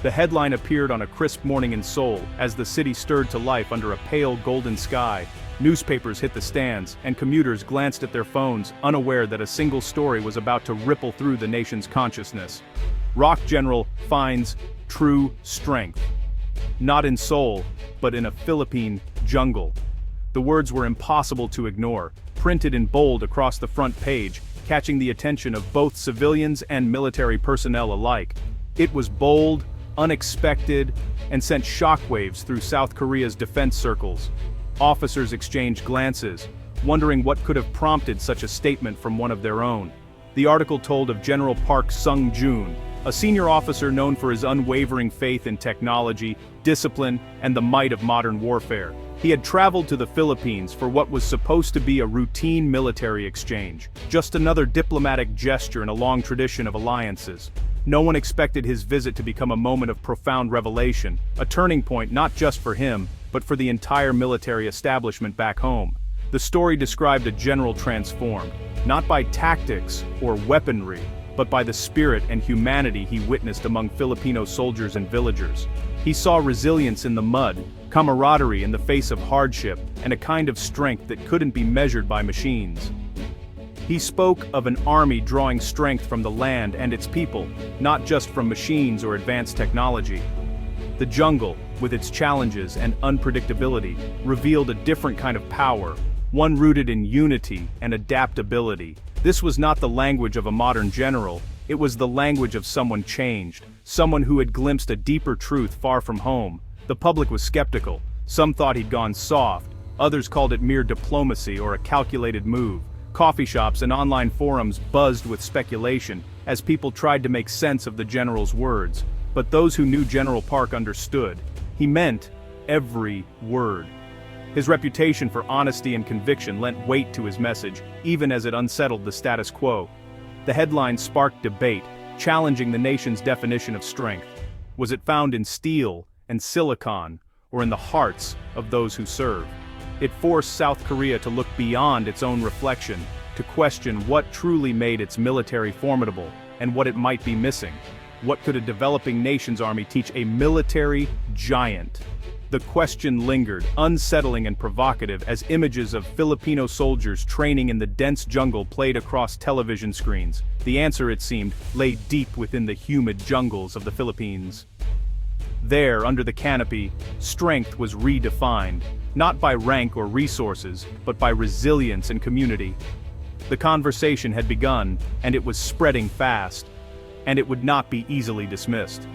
The headline appeared on a crisp morning in Seoul, as the city stirred to life under a pale golden sky. Newspapers hit the stands, and commuters glanced at their phones, unaware that a single story was about to ripple through the nation's consciousness. Rock general finds true strength. Not in Seoul, but in a Philippine jungle. The words were impossible to ignore, printed in bold across the front page, catching the attention of both civilians and military personnel alike. It was bold, unexpected, and sent shockwaves through South Korea's defense circles. Officers exchanged glances, wondering what could have prompted such a statement from one of their own. The article told of General Park Sung-joon, a senior officer known for his unwavering faith in technology, discipline, and the might of modern warfare. He had traveled to the Philippines for what was supposed to be a routine military exchange, just another diplomatic gesture in a long tradition of alliances. No one expected his visit to become a moment of profound revelation, a turning point not just for him, but for the entire military establishment back home. The story described a general transformed, not by tactics or weaponry, but by the spirit and humanity he witnessed among Filipino soldiers and villagers. He saw resilience in the mud, camaraderie in the face of hardship, and a kind of strength that couldn't be measured by machines. He spoke of an army drawing strength from the land and its people, not just from machines or advanced technology. The jungle, with its challenges and unpredictability, revealed a different kind of power, one rooted in unity and adaptability. This was not the language of a modern general, it was the language of someone changed, someone who had glimpsed a deeper truth far from home. The public was skeptical. Some thought he'd gone soft, others called it mere diplomacy or a calculated move. Coffee shops and online forums buzzed with speculation as people tried to make sense of the general's words. But those who knew General Park understood. He meant every word. His reputation for honesty and conviction lent weight to his message, even as it unsettled the status quo. The headline sparked debate, challenging the nation's definition of strength. Was it found in steel and silicon, or in the hearts of those who serve? It forced South Korea to look beyond its own reflection, to question what truly made its military formidable, and what it might be missing. What could a developing nation's army teach a military giant? The question lingered, unsettling and provocative, as images of Filipino soldiers training in the dense jungle played across television screens. The answer, it seemed, lay deep within the humid jungles of the Philippines. There, under the canopy, strength was redefined, not by rank or resources, but by resilience and community. The conversation had begun, and it was spreading fast, and it would not be easily dismissed.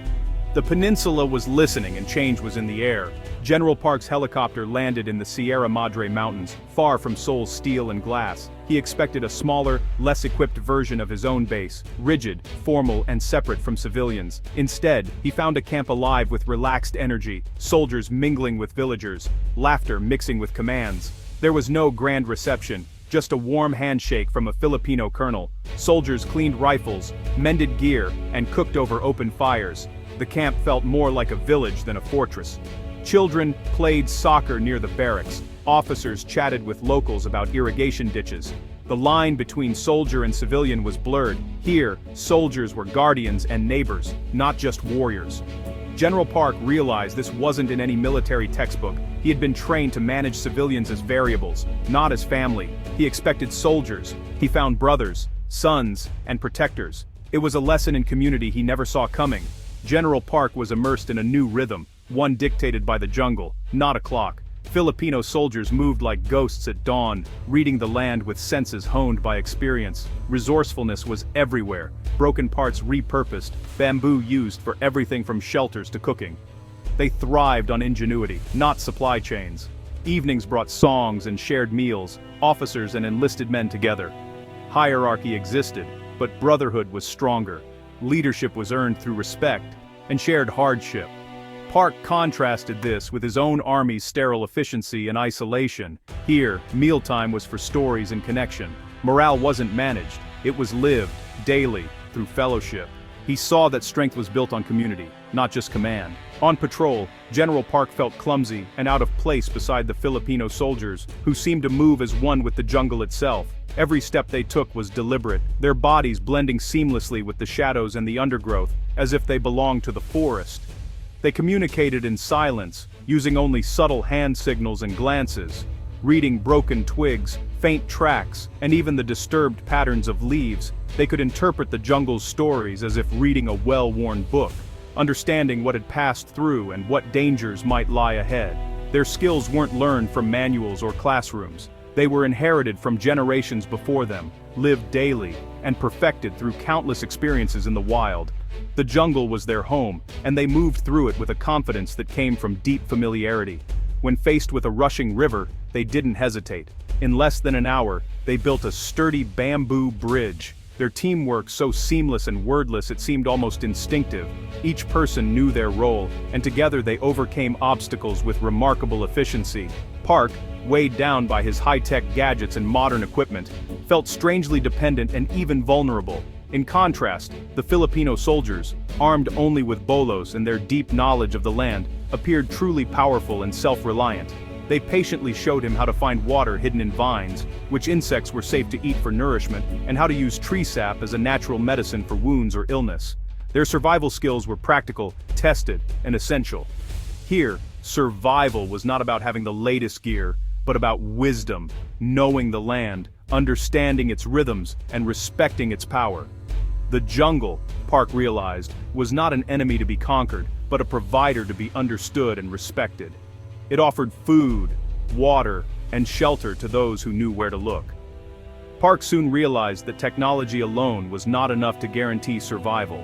The peninsula was listening and change was in the air. General Park's helicopter landed in the Sierra Madre Mountains, far from Seoul's steel and glass. He expected a smaller, less equipped version of his own base, rigid, formal, and separate from civilians. Instead, he found a camp alive with relaxed energy, soldiers mingling with villagers, laughter mixing with commands. There was no grand reception, just a warm handshake from a Filipino colonel. Soldiers cleaned rifles, mended gear, and cooked over open fires. The camp felt more like a village than a fortress. Children played soccer near the barracks. Officers chatted with locals about irrigation ditches. The line between soldier and civilian was blurred. Here, soldiers were guardians and neighbors, not just warriors. General Park realized this wasn't in any military textbook. He had been trained to manage civilians as variables, not as family. He expected soldiers. He found brothers, sons, and protectors. It was a lesson in community he never saw coming. General Park was immersed in a new rhythm, one dictated by the jungle, not a clock. Filipino soldiers moved like ghosts at dawn, reading the land with senses honed by experience. Resourcefulness was everywhere, broken parts repurposed, bamboo used for everything from shelters to cooking. They thrived on ingenuity, not supply chains. Evenings brought songs and shared meals, officers and enlisted men together. Hierarchy existed, but brotherhood was stronger. Leadership was earned through respect and shared hardship. Park contrasted this with his own army's sterile efficiency and isolation. Here, mealtime was for stories and connection. Morale wasn't managed, it was lived, daily, through fellowship. He saw that strength was built on community, not just command. On patrol, General Park felt clumsy and out of place beside the Filipino soldiers, who seemed to move as one with the jungle itself. Every step they took was deliberate, their bodies blending seamlessly with the shadows and the undergrowth, as if they belonged to the forest. They communicated in silence, using only subtle hand signals and glances. Reading broken twigs, faint tracks, and even the disturbed patterns of leaves, they could interpret the jungle's stories as if reading a well-worn book, understanding what had passed through and what dangers might lie ahead. Their skills weren't learned from manuals or classrooms. They were inherited from generations before them, lived daily, and perfected through countless experiences in the wild. The jungle was their home, and they moved through it with a confidence that came from deep familiarity. When faced with a rushing river, they didn't hesitate. In less than an hour, they built a sturdy bamboo bridge. Their teamwork so seamless and wordless it seemed almost instinctive. Each person knew their role, and together they overcame obstacles with remarkable efficiency. Park, weighed down by his high-tech gadgets and modern equipment, felt strangely dependent and even vulnerable. In contrast, the Filipino soldiers, armed only with bolos and their deep knowledge of the land, appeared truly powerful and self-reliant. They patiently showed him how to find water hidden in vines, which insects were safe to eat for nourishment, and how to use tree sap as a natural medicine for wounds or illness. Their survival skills were practical, tested, and essential. Here, survival was not about having the latest gear, but about wisdom, knowing the land, understanding its rhythms, and respecting its power. The jungle, Park realized, was not an enemy to be conquered, but a provider to be understood and respected. It offered food, water, and shelter to those who knew where to look. Park soon realized that technology alone was not enough to guarantee survival.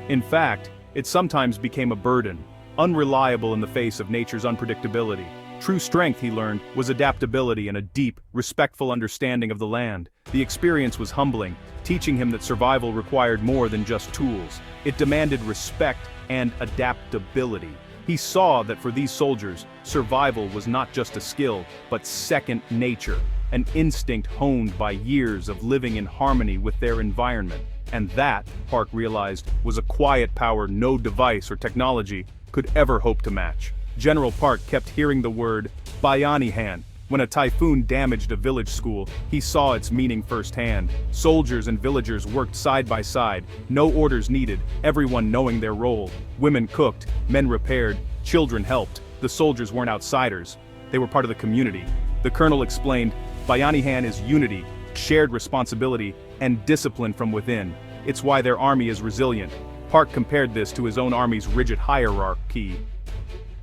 In fact, it sometimes became a burden, unreliable in the face of nature's unpredictability. True strength, he learned, was adaptability and a deep, respectful understanding of the land. The experience was humbling, teaching him that survival required more than just tools. It demanded respect and adaptability. He saw that for these soldiers, survival was not just a skill, but second nature, an instinct honed by years of living in harmony with their environment. And that, Park realized, was a quiet power no device or technology could ever hope to match. General Park kept hearing the word Bayanihan. When a typhoon damaged a village school, he saw its meaning firsthand. Soldiers and villagers worked side by side, no orders needed, everyone knowing their role. Women cooked, men repaired, children helped. The soldiers weren't outsiders. They were part of the community. The colonel explained, Bayanihan is unity, shared responsibility, and discipline from within. It's why their army is resilient. Park compared this to his own army's rigid hierarchy.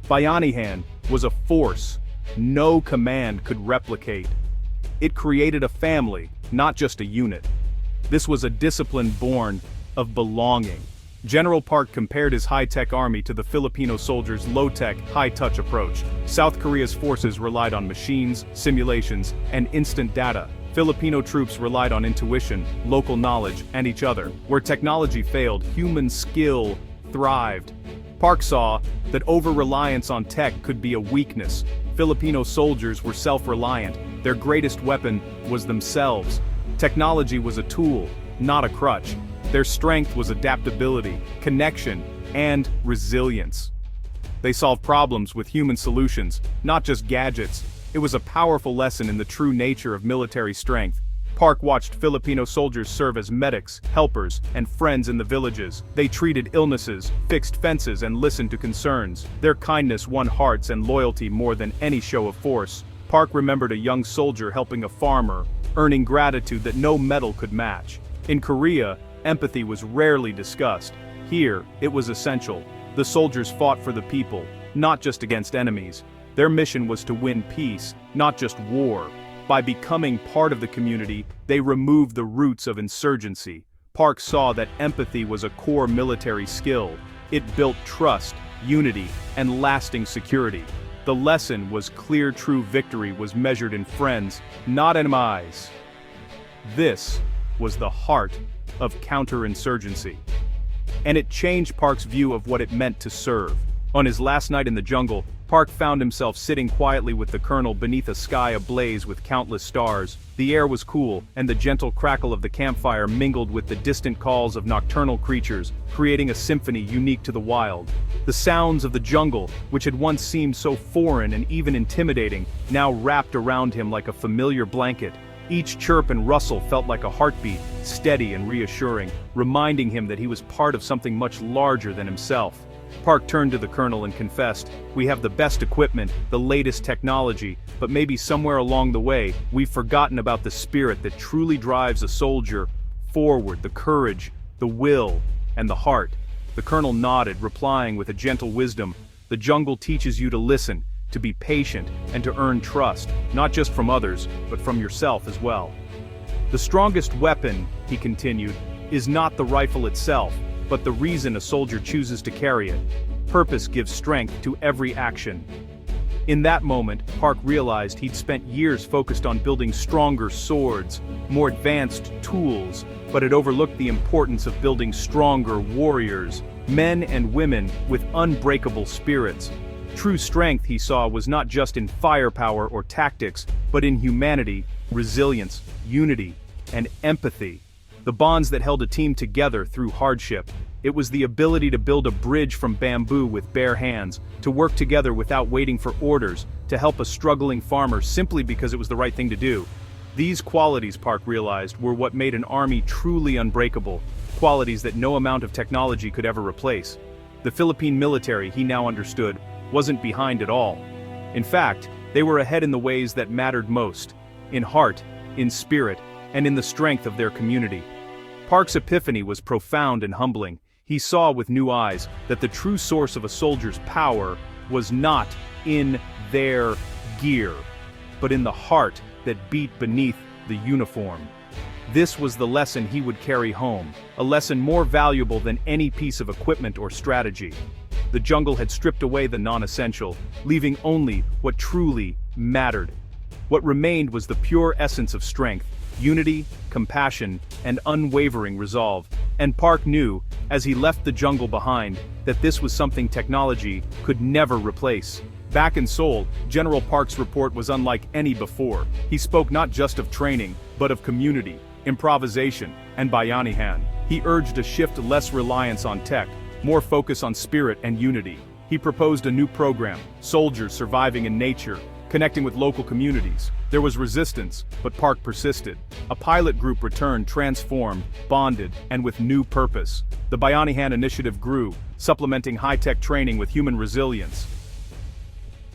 Bayanihan was a force no command could replicate. It created a family, not just a unit. This was a discipline born of belonging. General Park compared his high-tech army to the Filipino soldiers' low-tech, high-touch approach. South Korea's forces relied on machines, simulations, and instant data. Filipino troops relied on intuition, local knowledge, and each other. Where technology failed, human skill thrived. Park saw that over-reliance on tech could be a weakness. Filipino soldiers were self-reliant. Their greatest weapon was themselves. Technology was a tool, not a crutch. Their strength was adaptability, connection, and resilience. They solved problems with human solutions, not just gadgets. It was a powerful lesson in the true nature of military strength. Park watched Filipino soldiers serve as medics, helpers, and friends in the villages. They treated illnesses, fixed fences, and listened to concerns. Their kindness won hearts and loyalty more than any show of force. Park remembered a young soldier helping a farmer, earning gratitude that no medal could match. In Korea, empathy was rarely discussed. Here, it was essential. The soldiers fought for the people, not just against enemies. Their mission was to win peace, not just war. By becoming part of the community, they removed the roots of insurgency. Park saw that empathy was a core military skill. It built trust, unity, and lasting security. The lesson was clear. True victory was measured in friends, not enemies. This was the heart of counterinsurgency. And it changed Park's view of what it meant to serve. On his last night in the jungle, Park found himself sitting quietly with the colonel beneath a sky ablaze with countless stars. The air was cool, and the gentle crackle of the campfire mingled with the distant calls of nocturnal creatures, creating a symphony unique to the wild. The sounds of the jungle, which had once seemed so foreign and even intimidating, now wrapped around him like a familiar blanket. Each chirp and rustle felt like a heartbeat, steady and reassuring, reminding him that he was part of something much larger than himself. Park turned to the colonel and confessed, "We have the best equipment, the latest technology, but maybe somewhere along the way, we've forgotten about the spirit that truly drives a soldier forward, the courage, the will, and the heart." The colonel nodded, replying with a gentle wisdom, "The jungle teaches you to listen, to be patient, and to earn trust, not just from others, but from yourself as well. The strongest weapon," he continued, "is not the rifle itself, but the reason a soldier chooses to carry it. Purpose gives strength to every action." In that moment, Park realized he'd spent years focused on building stronger swords, more advanced tools, but had overlooked the importance of building stronger warriors, men and women with unbreakable spirits. True strength, he saw, was not just in firepower or tactics, but in humanity, resilience, unity, and empathy. The bonds that held a team together through hardship. It was the ability to build a bridge from bamboo with bare hands, to work together without waiting for orders, to help a struggling farmer simply because it was the right thing to do. These qualities, Park realized, were what made an army truly unbreakable, qualities that no amount of technology could ever replace. The Philippine military, he now understood, wasn't behind at all. In fact, they were ahead in the ways that mattered most, in heart, in spirit, and in the strength of their community. Park's epiphany was profound and humbling. He saw with new eyes that the true source of a soldier's power was not in their gear, but in the heart that beat beneath the uniform. This was the lesson he would carry home, a lesson more valuable than any piece of equipment or strategy. The jungle had stripped away the non-essential, leaving only what truly mattered. What remained was the pure essence of strength, unity, compassion, and unwavering resolve. And Park knew, as he left the jungle behind, that this was something technology could never replace. Back in Seoul, General Park's report was unlike any before. He spoke not just of training, but of community, improvisation, and bayanihan. He urged a shift to less reliance on tech, more focus on spirit and unity. He proposed a new program, Soldiers Surviving in Nature, connecting with local communities. There was resistance, but Park persisted. A pilot group returned transformed, bonded, and with new purpose. The Bayanihan initiative grew, supplementing high-tech training with human resilience.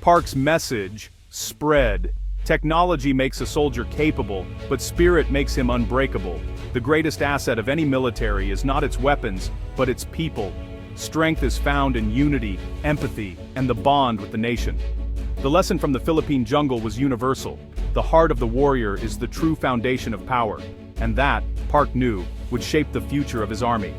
Park's message spread. Technology makes a soldier capable, but spirit makes him unbreakable. The greatest asset of any military is not its weapons, but its people. Strength is found in unity, empathy, and the bond with the nation. The lesson from the Philippine jungle was universal. The heart of the warrior is the true foundation of power, and that, Park knew, would shape the future of his army.